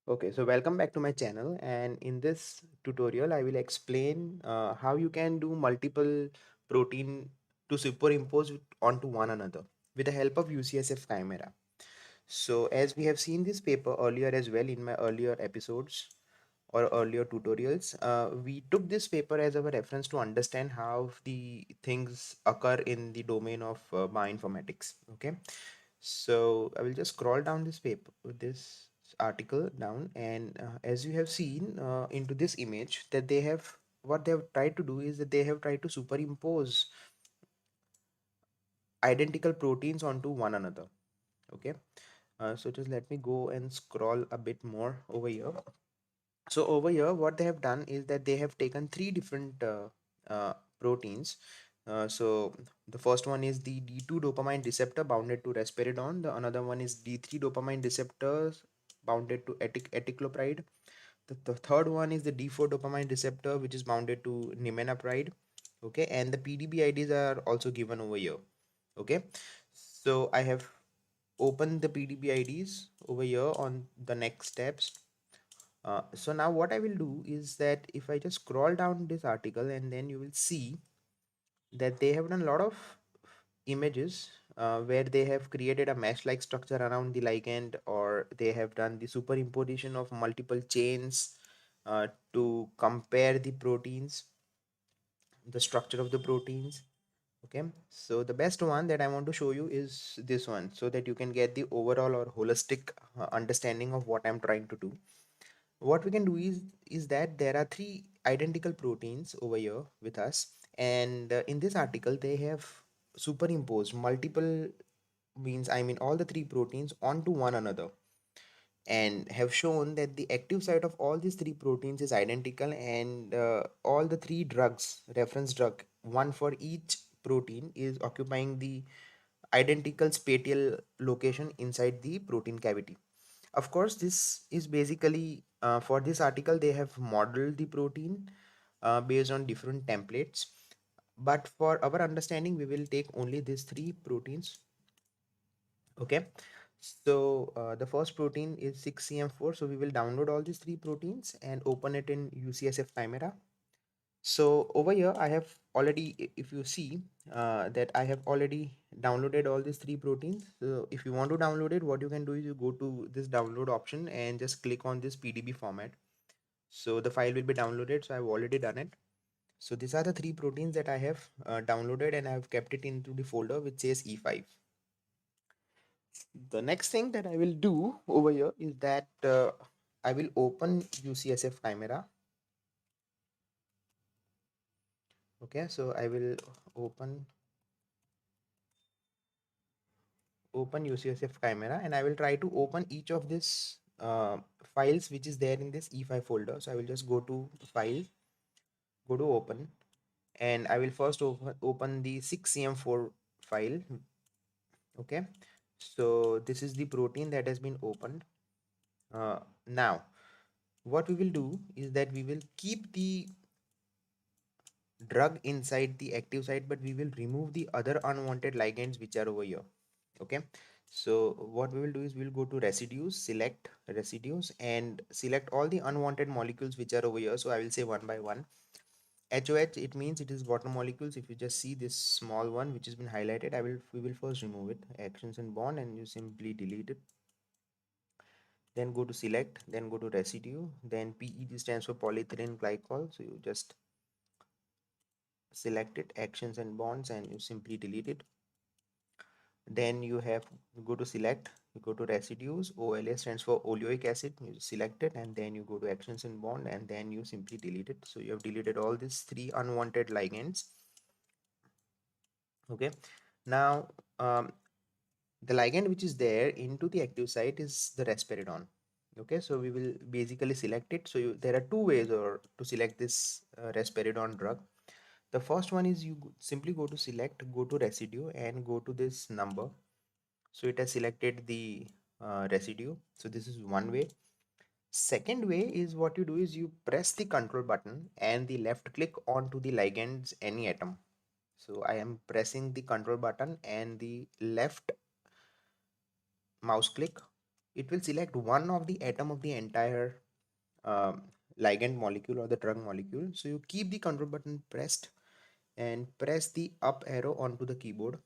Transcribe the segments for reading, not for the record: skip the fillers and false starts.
Okay, so welcome back to my channel, and in this tutorial I will explain how you can do multiple protein to superimpose onto one another with the help of UCSF Chimera. So as we have seen this paper earlier as well in my earlier episodes or earlier tutorials, we took this paper as our reference to understand how the things occur in the domain of bioinformatics. Okay, so I will just scroll down this paper, this article down, and as you have seen into this image, that they have what they have tried to do is that they have tried to superimpose identical proteins onto one another. Okay, so just let me go and scroll a bit more over here. So over here, what they have done is that they have taken three different proteins. So the first one is the D2 dopamine receptor bounded to risperidone. The another one is D3 dopamine receptors bounded to etiqulopride. The third one is the D4 dopamine receptor, which is bounded to nimanapride. Okay, and the PDB IDs are also given over here. Okay, so I have opened the PDB IDs over here on the next steps. So now what I will do is that if I just scroll down this article, and then you will see that they have done a lot of images where they have created a mesh-like structure around the ligand, or they have done the superimposition of multiple chains to compare the proteins, the structure of the proteins. Okay, so the best one that I want to show you is this one, so that you can get the overall or holistic understanding of what I'm trying to do. What we can do is that there are three identical proteins over here with us, and in this article they have superimposed multiple, means I mean all the three proteins onto one another, and have shown that the active site of all these three proteins is identical, and all the three drugs, reference drug, one for each protein, is occupying the identical spatial location inside the protein cavity. Of course, this is basically for this article they have modeled the protein based on different templates, but for our understanding we will take only these three proteins. Okay, so the first protein is 6cm4, so we will download all these three proteins and open it in UCSF Chimera. So over here I have already, if you see that I have already downloaded all these three proteins. So if you want to download it, what you can do is you go to this download option and just click on this PDB format. So the file will be downloaded. So I've already done it. So these are the three proteins that I have downloaded, and I have kept it into the folder which says E5. The next thing that I will do over here is that I will open UCSF Chimera. Okay, so I will open UCSF Chimera, and I will try to open each of these files which is there in this E5 folder. So I will just go to file, go to open, and I will first open the 6cm4 file. Okay, so this is the protein that has been opened. Now what we will do is that we will keep the drug inside the active site, but we will remove the other unwanted ligands which are over here. Okay, so what we will do is we'll go to residues, select residues, and select all the unwanted molecules which are over here. So I will say one by one. HOH, it means it is water molecules. If you just see this small one which has been highlighted, we will first remove it, actions and bond, and you simply delete it. Then go to select, then go to residue, then PEG stands for polyethylene glycol, so you just select it, actions and bonds, and you simply delete it. Then you have go to select, you go to residues, OLA stands for oleoic acid, you select it, and then you go to actions and bond, and then you simply delete it. So you have deleted all these three unwanted ligands. Okay, now the ligand which is there into the active site is the risperidone. Okay, so we will basically select it. So there are two ways or to select this risperidone drug. The first one is you simply go to select, go to residue, and go to this number. So it has selected the residue. So this is one way. Second way is what you do is you press the control button and the left click onto the ligand's any atom. So I am pressing the control button and the left mouse click it will select one of the atom of the entire um, ligand molecule or the drug molecule. So you keep the control button pressed and press the up arrow onto the keyboard.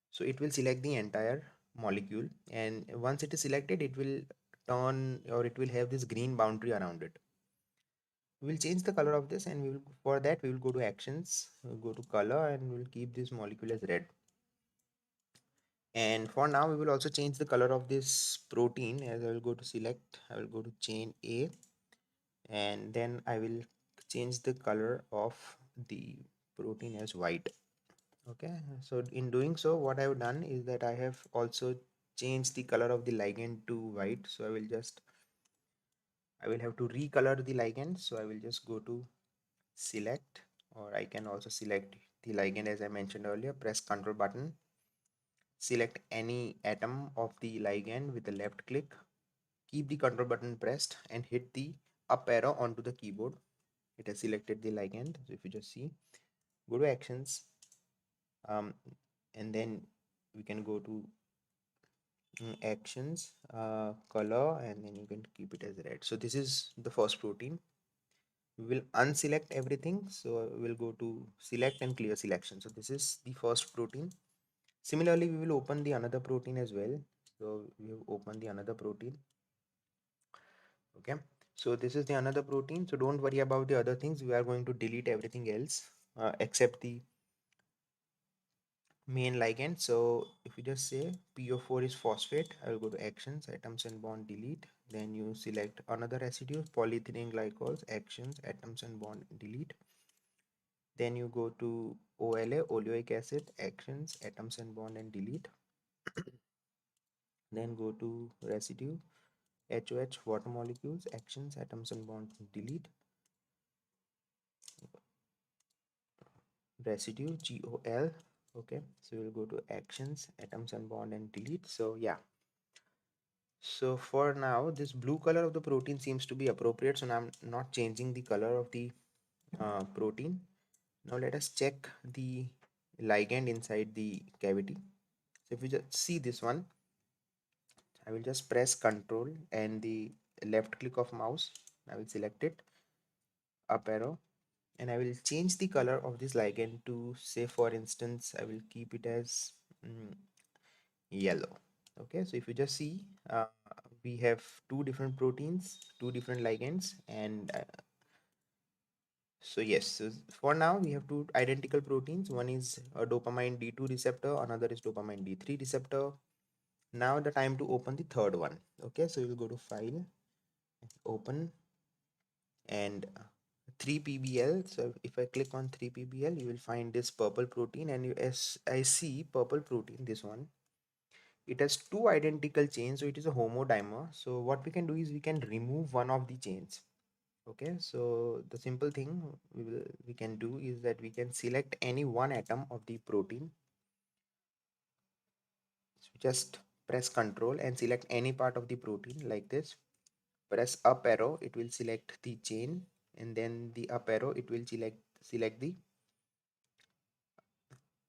So it will select the entire molecule, and once it is selected, it will turn, or it will have this green boundary around it. We will change the color of this, and we will, for that we will go to actions, we'll go to color, and we'll keep this molecule as red. And for now we will also change the color of this protein. As I will go to select, I will go to chain A, and then I will change the color of the protein as white. Okay, so in doing so, what I have done is that I have also changed the color of the ligand to white. So I will have to recolor the ligand. So I will just go to select, or I can also select the ligand as I mentioned earlier. Press Ctrl button, select any atom of the ligand with the left click, keep the Ctrl button pressed, and hit the up arrow onto the keyboard. It has selected the ligand. So if you just see, go to actions, um, and then we can go to actions, color, and then you can keep it as red. So this is the first protein. We will unselect everything, so we'll go to select and clear selection. So this is the first protein. Similarly, we will open the another protein as well. So we have opened the another protein. Okay, so this is the another protein. So don't worry about the other things. We are going to delete everything else except the main ligand. So if you just say PO4 is phosphate, I will go to actions, atoms and bond, delete. Then you select another residue, polyethylene glycols, actions, atoms and bond, delete. Then you go to OLA, oleoic acid, actions, atoms and bond, and delete. Then go to residue, HOH, water molecules, actions, atoms and bond, delete. Residue, GOL. Okay, so we'll go to actions, atoms and bond, and delete. So yeah, so for now this blue color of the protein seems to be appropriate, so now I'm not changing the color of the protein. Now let us check the ligand inside the cavity. So if you just see this one, I will just press Control and the left click of mouse. I will select it, up arrow, and I will change the color of this ligand to, say for instance, I will keep it as yellow. Okay, so if you just see, we have two different proteins, two different ligands, and so yes, so for now we have two identical proteins. One is a dopamine D2 receptor, another is dopamine D3 receptor. Now the time to open the third one. Okay, so you'll go to file, open, and 3PBL. So if I click on 3PBL, you will find this purple protein, and you, as I see purple protein, this one, it has two identical chains, so it is a homodimer. So what we can do is we can remove one of the chains. Okay, so the simple thing we can do is that we can select any one atom of the protein. So just press Control and select any part of the protein like this. Press up arrow, it will select the chain, and then the up arrow, it will select the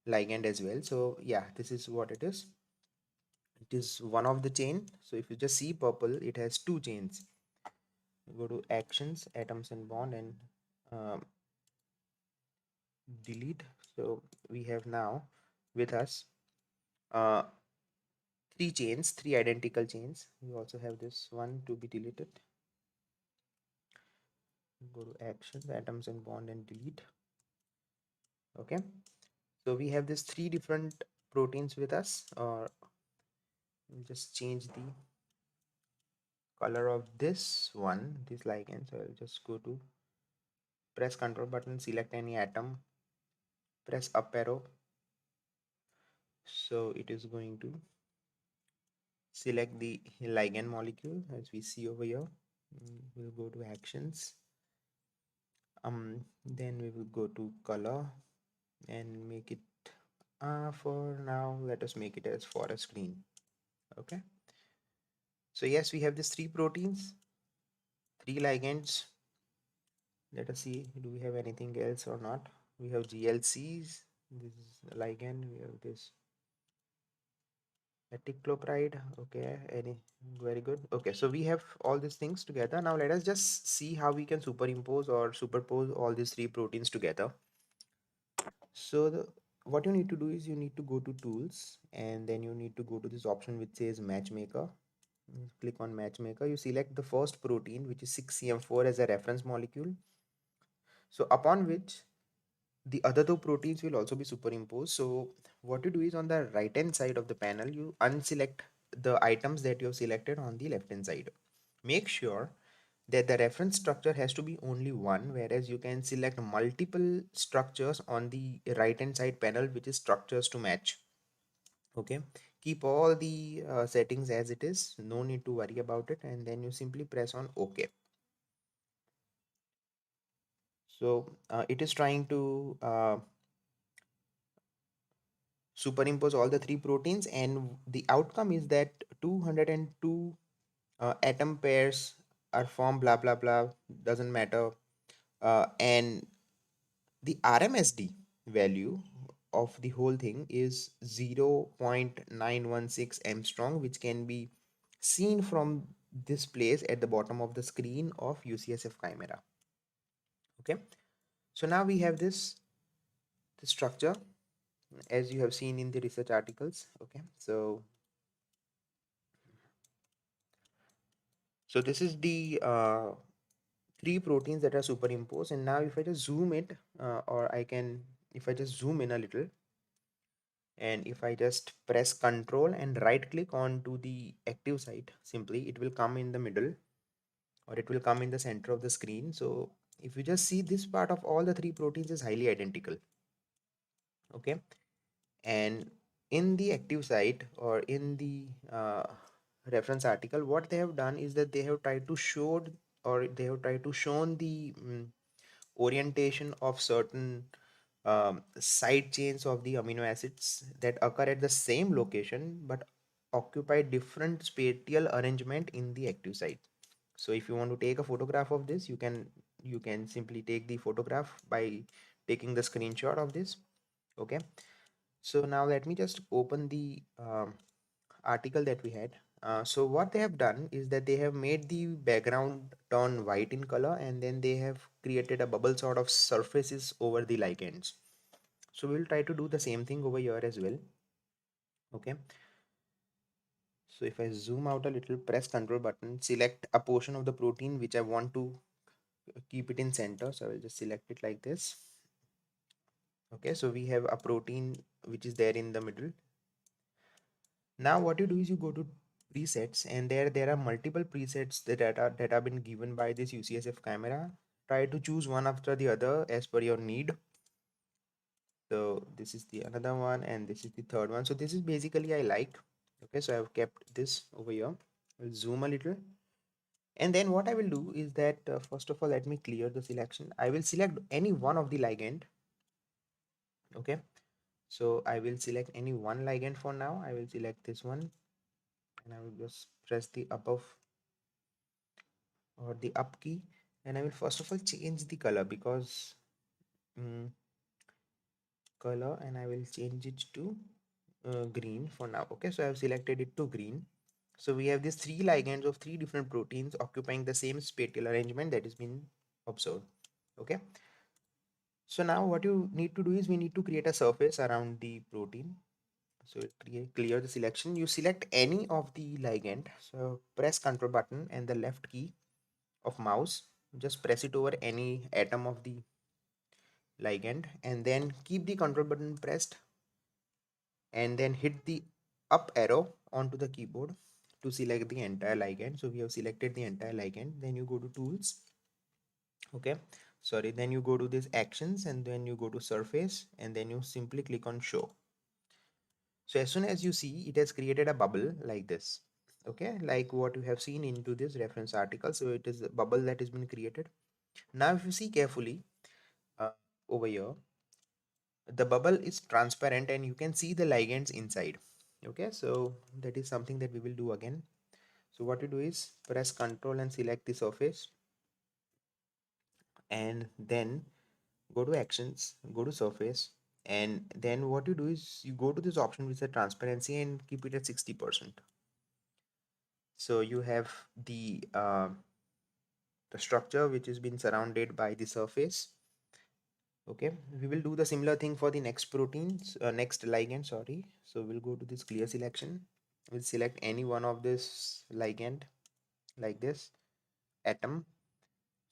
ligand as well. So yeah, this is what it is. It is one of the chain. So if you just see purple, it has two chains. Go to actions, atoms and bond, and um, delete. So we have now with us uh, three chains, three identical chains. We also have this one to be deleted. Go to actions, atoms and bond, and delete. Okay, so we have these three different proteins with us. Or we'll just change the color of this one, this ligand. So I'll just go to press Control button, select any atom, press up arrow. So it is going to select the ligand molecule as we see over here. We'll go to actions. Then we will go to color and make it, for now let us make it as forest green. Okay, so yes, we have these three proteins, three ligands. Let us see, do we have anything else or not? We have GLCs, this is the ligand. We have this Ethiclopride. Okay, any very good. Okay, so we have all these things together. Now let us just see how we can superimpose or superpose all these three proteins together. So what you need to do is you need to go to tools, and then you need to go to this option which says matchmaker. You click on matchmaker. You select the first protein, which is 6CM4, as a reference molecule. So upon which the other two proteins will also be superimposed. So what you do is on the right hand side of the panel, you unselect the items that you have selected on the left hand side. Make sure that the reference structure has to be only one, whereas you can select multiple structures on the right hand side panel, which is structures to match. Okay, keep all the settings as it is, no need to worry about it, and then you simply press on OK. So it is trying to superimpose all the three proteins, and the outcome is that 202 atom pairs are formed, blah blah blah, doesn't matter. And the RMSD value of the whole thing is 0.916 Armstrong, which can be seen from this place at the bottom of the screen of UCSF Chimera. Okay, so now we have this structure as you have seen in the research articles. Okay, so this is the three proteins that are superimposed, and now if I just zoom it, or I can, if I just zoom in a little, and if I just press control and right click onto the active site, simply it will come in the middle, or it will come in the center of the screen. So if you just see, this part of all the three proteins is highly identical. Okay, and in the active site, or in the reference article, what they have done is that they have tried to show, or they have tried to show the orientation of certain side chains of the amino acids that occur at the same location but occupy different spatial arrangement in the active site. So if you want to take a photograph of this, you can simply take the photograph by taking the screenshot of this. Okay, so now let me just open the article that we had. So what they have done is that they have made the background turn white in color, and then they have created a bubble sort of surfaces over the ligands. So we'll try to do the same thing over here as well. Okay, so if I zoom out a little, press control button, select a portion of the protein which I want to keep it in center, so I will just select it like this. Okay, so we have a protein which is there in the middle. Now what you do is you go to presets, and there are multiple presets that have been given by this UCSF Chimera. Try to choose one after the other as per your need. So this is the another one, and this is the third one. So this is basically I like. Okay, so I've kept this over here. I'll zoom a little, and then what I will do is that first of all, let me clear the selection. I will select any one of the ligand. Okay, so I will select any one ligand for now. I will select this one, and I will just press the above or the up key, and I will first of all change the color, because color, and I will change it to green for now. Okay, so I have selected it to green. So we have these three ligands of three different proteins occupying the same spatial arrangement that is being observed. Okay, so now what you need to do is we need to create a surface around the protein. So clear the selection. You select any of the ligand, so press control button and the left key of mouse, just press it over any atom of the ligand, and then keep the control button pressed, and then hit the up arrow onto the keyboard to select the entire ligand. So we have selected the entire ligand. Then you go to tools. Okay, sorry, then you go to these actions, and then you go to surface, and then you simply click on show. So as soon as you see, it has created a bubble like this. Okay, like what you have seen into this reference article. So it is a bubble that has been created. Now if you see carefully, uh, over here, the bubble is transparent and you can see the ligands inside. Okay, so that is something that we will do again. So what you do is press control and select the surface, and then go to actions, go to surface, And then what you do is you go to this option with the transparency and keep it at 60%. So you have the structure which has been surrounded by the surface. Okay, we will do the similar thing for the next proteins, next ligand, sorry. So we'll go to this clear selection. We'll select any one of this ligand like this atom.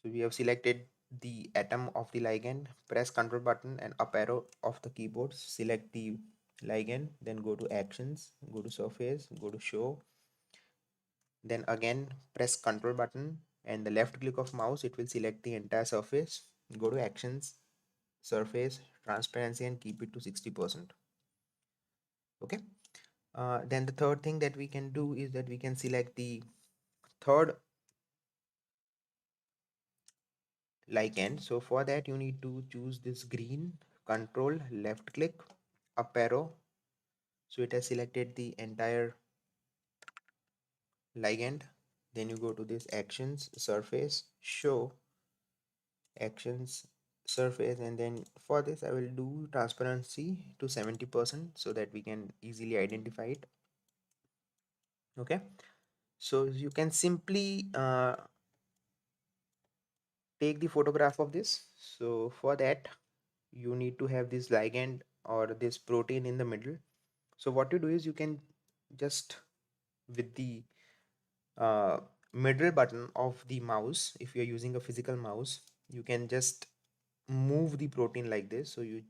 So we have selected the atom of the ligand. Press Ctrl button and up arrow of the keyboard. Select the ligand. Then go to actions. Go to surface. Go to show. Then again press Ctrl button and the left click of mouse. It will select the entire surface. Go to actions, surface, transparency, and keep it to 60%. Okay. Then the third thing that we can do is that we can select the third ligand. So for that you need to choose this green, control left click, up arrow. So it has selected the entire ligand. Then you go to this actions, surface, show, actions, surface, and then for this I will do transparency to 70% so that we can easily identify it. Okay, so you can simply take the photograph of this. So for that you need to have this ligand or this protein in the middle. So what you do is you can just with the uh, middle button of the mouse, if you're using a physical mouse, you can just move the protein like this. So you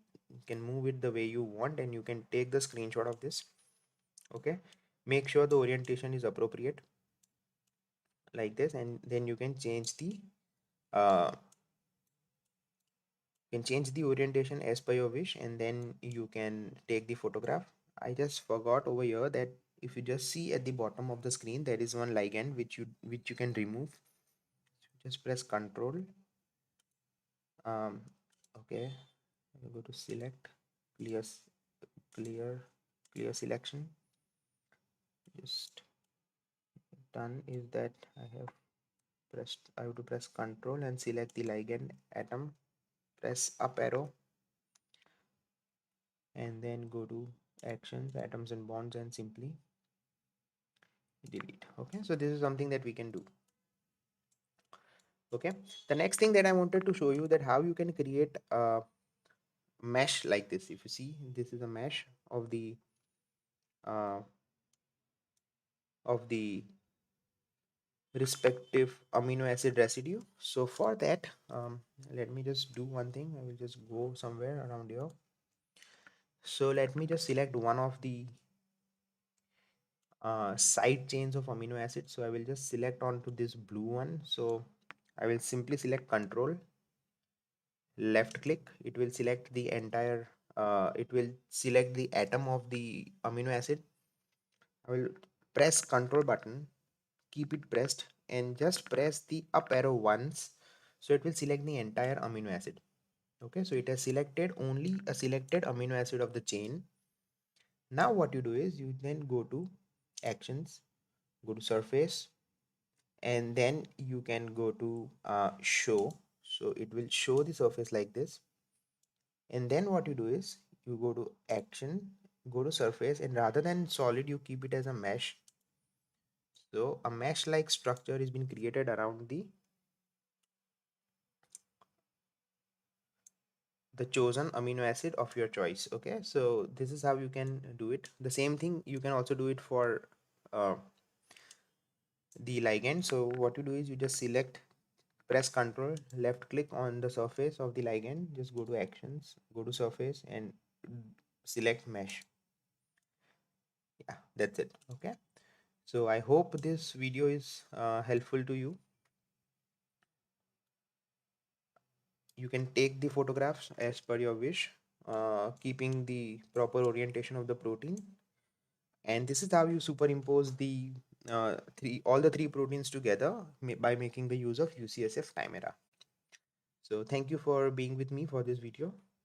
can move it the way you want and you can take the screenshot of this. Okay, make sure the orientation is appropriate like this, and then you can change the uh, orientation as per your wish, and then you can take the photograph. I just forgot over here that if you just see at the bottom of the screen, there is one ligand which you can remove. Just press Control. Okay, you go to select, clear, clear, clear selection. Just done is that I have to press Control and select the ligand atom. Press up arrow and then go to actions, atoms and bonds, and simply delete. Okay, so this is something that we can do. Okay, the next thing that I wanted to show you that how you can create a mesh like this. If you see, this is a mesh uh, of the respective amino acid residue. So for that, let me just do one thing. I will just go somewhere around here. So let me just select one of the side chains of amino acids. So I will just select onto this blue one. So I will simply select Control left click. It will select the entire it will select the atom of the amino acid. I will press Control button, keep it pressed, and just press the up arrow once. So it will select the entire amino acid. Okay, so it has selected only a selected amino acid of the chain. Now what you do is you then go to actions, go to surface, and then you can go to show. So it will show the surface like this. And then what you do is you go to action, go to surface, and rather than solid you keep it as a mesh. So a mesh like structure is being created around the chosen amino acid of your choice. Okay, so this is how you can do it. The same thing you can also do it for uh, the ligand. So what you do is you just select, press Control left click on the surface of the ligand, just go to actions, go to surface, and select mesh. Yeah, that's it. Okay, so I hope this video is helpful to you. You can take the photographs as per your wish, keeping the proper orientation of the protein, and this is how you superimpose the all the three proteins together by making the use of UCSF Chimera. So thank you for being with me for this video.